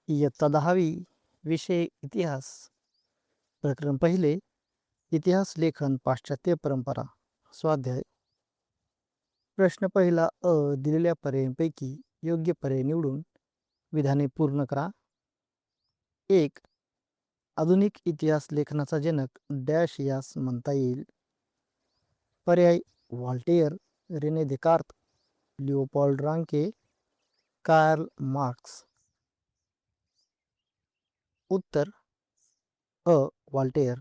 इयत्ता 10वी विषय इतिहास. प्रकरण पहिले. इतिहास लेखन पाश्चात्य परंपरा. स्वाध्याय. प्रश्न पहिला दिलेल्या पर्यायांपैकी योग्य पर्याय निवडून विधाने पूर्ण करा. 1. आधुनिक इतिहास लेखनाचा जनक डॅश यास म्हणता येईल. पर्याय Voltaire, Rene Descartes, Leopold Ranke, Karl Marx. उत्तर व्हॉल्टेयर.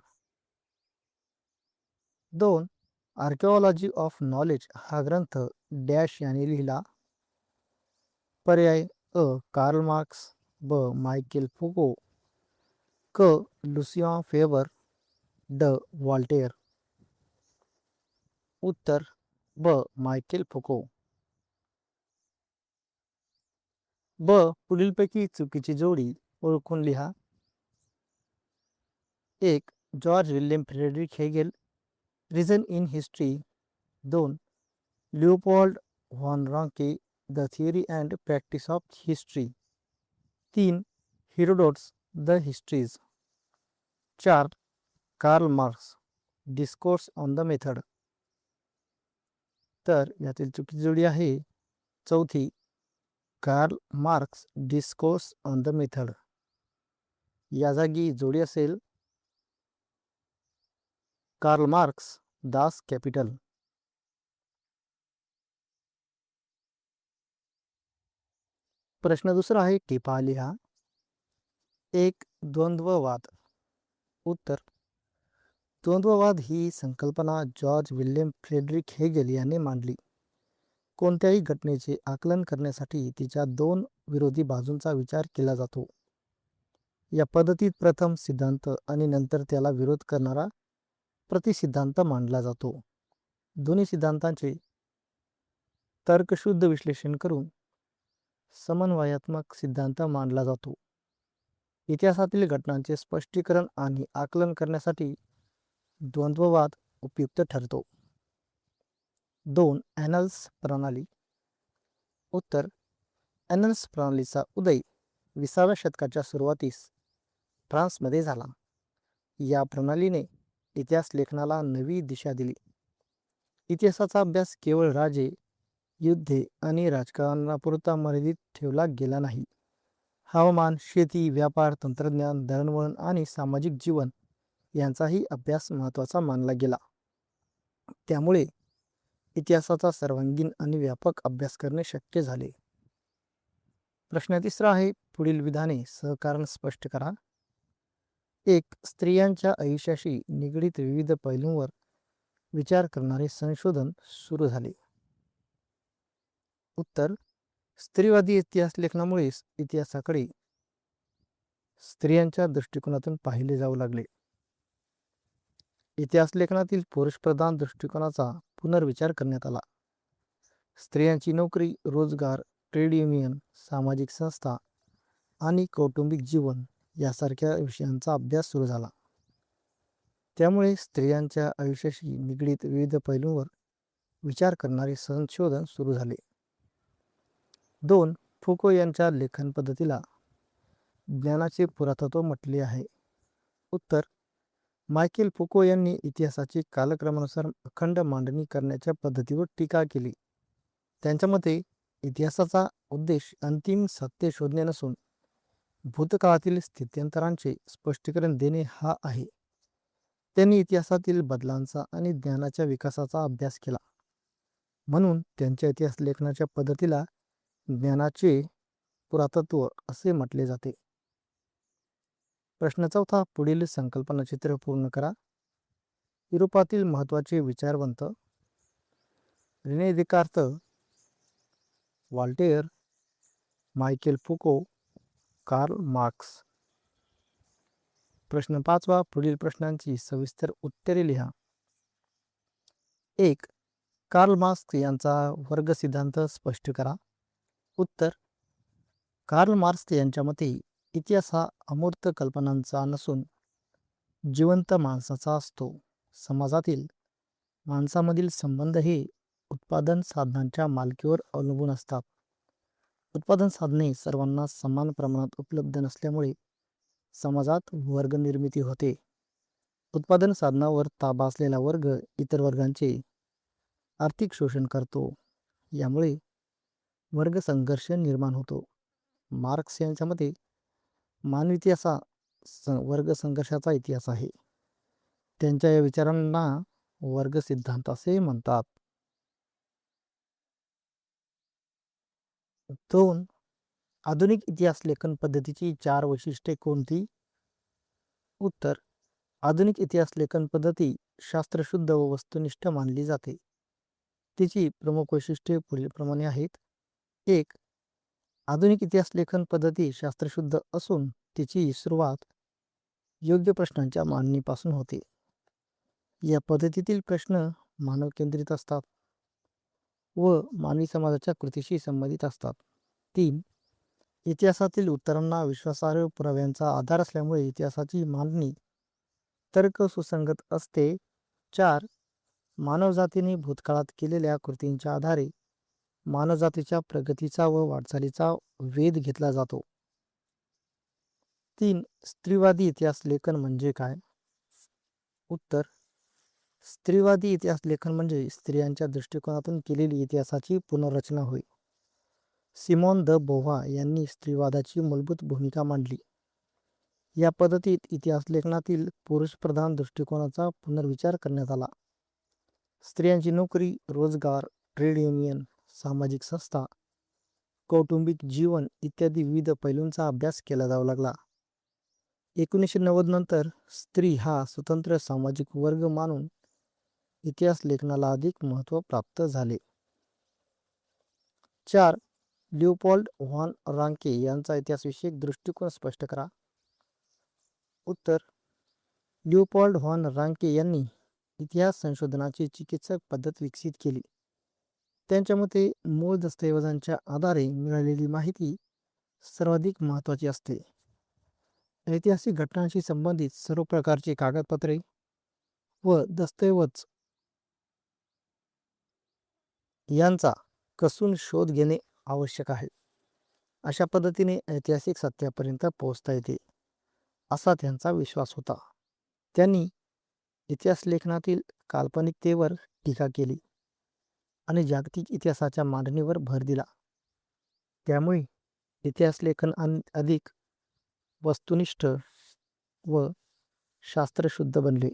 2. आर्किओलॉजी ऑफ नॉलेज हा ग्रंथ डॅश याने लिहिला. पर्याय कार्ल मार्क्स, ब मायकेल फुको, क लुसियन फेबर, ड व्हॉल्टेयर. उत्तर ब मायकेल फुको. ब पुढीलपैकी चुकीची जोडी ओळखून लिहा. 1. George William Frederick Hegel, reason in history. 2. Leopold von Ranke, the theory and practice of history. 3. Herodotus, the histories. 4. Karl Marx, discourse on the method. तर यातील चुकीची जोडी आहे चौथी, Karl Marx, discourse on the method. या जागी जोडी असेल कार्ल मार्क्स, दास कॅपिटल. प्रश्न दुसरा आहे टिपा लिहा. 1. द्वंद्ववाद. उत्तर. द्वंद्ववाद ही संकल्पना जॉर्ज विल्यम फ्रेडरिक हेगेल यांनी मांडली. कोणत्याही घटनेचे आकलन करण्यासाठी तिच्या दोन विरोधी बाजूंचा विचार केला जातो. या पद्धतीत प्रथम सिद्धांत आणि नंतर त्याला विरोध करणारा प्रतिसिद्धांत मांडला जातो. दोन्ही सिद्धांतांचे तर्कशुद्ध विश्लेषण करून समन्वयात्मक सिद्धांत मांडला जातो. इतिहासातील घटनांचे स्पष्टीकरण आणि आकलन करण्यासाठी द्वंद्ववाद उपयुक्त ठरतो. 2. ॲनल्स प्रणाली. उत्तर. ॲनल्स प्रणालीचा उदय 20व्या शतकाच्या सुरुवातीस फ्रान्समध्ये झाला. या प्रणालीने इतिहास लेखनाला नवी दिशा दिली. इतिहासाचा अभ्यास केवळ राजे, युद्धे आणि राजकारणापुरता मर्यादित ठेवला गेला नाही. हवामान, शेती, व्यापार, तंत्रज्ञान, दळणवळण आणि सामाजिक जीवन यांचाही अभ्यास महत्त्वाचा मानला गेला. त्यामुळे इतिहासाचा सर्वांगीण आणि व्यापक अभ्यास करणे शक्य झाले. प्रश्न तिसरा आहे पुढील विधाने सहकारण स्पष्ट करा. 1. स्त्रियांच्या आयुष्याशी निगडीत विविध पैलूंवर विचार करणारे संशोधन सुरू झाले. उत्तर. स्त्रीवादी इतिहास लेखनामुळेच इतिहासाकडे स्त्रियांच्या दृष्टिकोनातून पाहिले जाऊ लागले. इतिहास लेखनातील पुरुषप्रधान दृष्टिकोनाचा पुनर्विचार करण्यात आला. स्त्रियांची नोकरी, रोजगार, ट्रेड युनियन, सामाजिक संस्था आणि कौटुंबिक जीवन यासारख्या विषयांचा अभ्यास सुरू झाला. त्यामुळे स्त्रियांच्या आयुष्याशी निगडीत विविध पैलूंवर विचार करणारे संशोधन सुरू झाले. 2. फुको यांच्या लेखन पद्धतीला ज्ञानाचे पुरातत्व म्हटले आहे. उत्तर. मायकेल फुको यांनी इतिहासाची कालक्रमानुसार अखंड मांडणी करण्याच्या पद्धतीवर टीका केली. त्यांच्या मते इतिहासाचा उद्देश अंतिम सत्य शोधणे नसून भूतकाळातील स्थित्यंतरांचे स्पष्टीकरण देणे हा आहे. त्यांनी इतिहासातील बदलांचा आणि ज्ञानाच्या विकासाचा अभ्यास केला. म्हणून त्यांच्या इतिहास लेखनाच्या पद्धतीला ज्ञानाचे पुरातत्व असे म्हटले जाते. प्रश्न चौथा पुढील संकल्पना चित्र पूर्ण करा. युरोपातील महत्त्वाचे विचारवंत Renee Descartes, व्हॉल्टेयर, Michael फुको, Karl Marx. प्रश्न पाचवा पुढील प्रश्नांची सविस्तर उत्तरे लिहा. 1. कार्ल मार्क्स यांचा वर्ग सिद्धांत स्पष्ट करा. उत्तर. कार्ल मार्क्स यांच्या मते इतिहास हा अमूर्त कल्पनांचा नसून जिवंत माणसाचा असतो. समाजातील माणसामधील संबंध हे उत्पादन साधनांच्या मालकीवर अवलंबून असतात. उत्पादन साधने सर्वांना समान प्रमाणात उपलब्ध नसल्यामुळे समाजात वर्गनिर्मिती होते. उत्पादन साधनावर ताबा असलेला वर्ग इतर वर्गांचे आर्थिक शोषण करतो. यामुळे वर्गसंघर्ष निर्माण होतो. मार्क्स यांच्या मते मानवी इतिहास हा वर्ग संघर्षाचा इतिहास आहे. त्यांच्या या विचारांना वर्ग सिद्धांत असे म्हणतात. 2. आधुनिक इतिहास लेखन पद्धतीची 4 वैशिष्ट्ये कोणती? उत्तर: आधुनिक इतिहास लेखन पद्धती शास्त्रशुद्ध व वस्तुनिष्ठ मानली जाते. तिची प्रमुख वैशिष्ट्ये पुढीलप्रमाणे आहेत. 1. आधुनिक इतिहास लेखन पद्धती शास्त्रशुद्ध असून तिची सुरुवात योग्य प्रश्नांच्या मांडणीपासून होते. या पद्धतीतील प्रश्न मानव केंद्रित असतात व मानवी समाजाच्या कृतीशी संबंधित असतात. 3. इतिहासातील उत्तरांना विश्वासार्ह पुराव्यांचा आधार असल्यामुळे इतिहासाची मांडणी तर्क सुसंगत असते. 4. मानवजातीने भूतकाळात केलेल्या कृतींच्या आधारे मानवजातीच्या प्रगतीचा व वाटचालीचा वेध घेतला जातो. 3. स्त्रीवादी इतिहास लेखन म्हणजे काय? उत्तर: स्त्रीवादी इतिहास लेखन म्हणजे स्त्रियांच्या दृष्टिकोनातून केलेली इतिहासाची पुनर्रचना होय. सिमोन द बोव्हा यांनी स्त्रीवादाची मूलभूत भूमिका मांडली. या पद्धतीत इतिहास लेखनातील पुरुषप्रधान दृष्टिकोनाचा पुनर्विचार करण्यात आला. स्त्रियांची नोकरी, रोजगार, ट्रेड युनियन, सामाजिक संस्था, कौटुंबिक जीवन इत्यादी विविध पैलूंचा अभ्यास केला जाऊ लागला. 1990 नंतर स्त्री हा स्वतंत्र सामाजिक वर्ग मानून इतिहास लेखनाला अधिक महत्त्व प्राप्त झाले. 4. लिओपोल्ड व्हॉन रांके यांचा इतिहासविषयक दृष्टिकोन स्पष्ट करा. उत्तर: लिओपोल्ड व्हॉन रांके यांनी इतिहास संशोधनाची चिकित्सक पद्धत विकसित केली. त्यांच्या मते मूळ दस्तऐवजांच्या आधारे मिळालेली माहिती सर्वाधिक महत्त्वाची असते. ऐतिहासिक घटनांशी संबंधित सर्व प्रकारची कागदपत्रे व दस्तऐवज यांचा कसून शोध घेणे आवश्यक आहे. अशा पद्धतीने ऐतिहासिक सत्यापर्यंत पोहोचता येते असा त्यांचा विश्वास होता. त्यांनी इतिहास लेखनातील काल्पनिकतेवर टीका केली आणि जागतिक इतिहासाच्या मांडणीवर भर दिला. त्यामुळे इतिहास लेखन अधिक वस्तुनिष्ठ व शास्त्रशुद्ध बनले.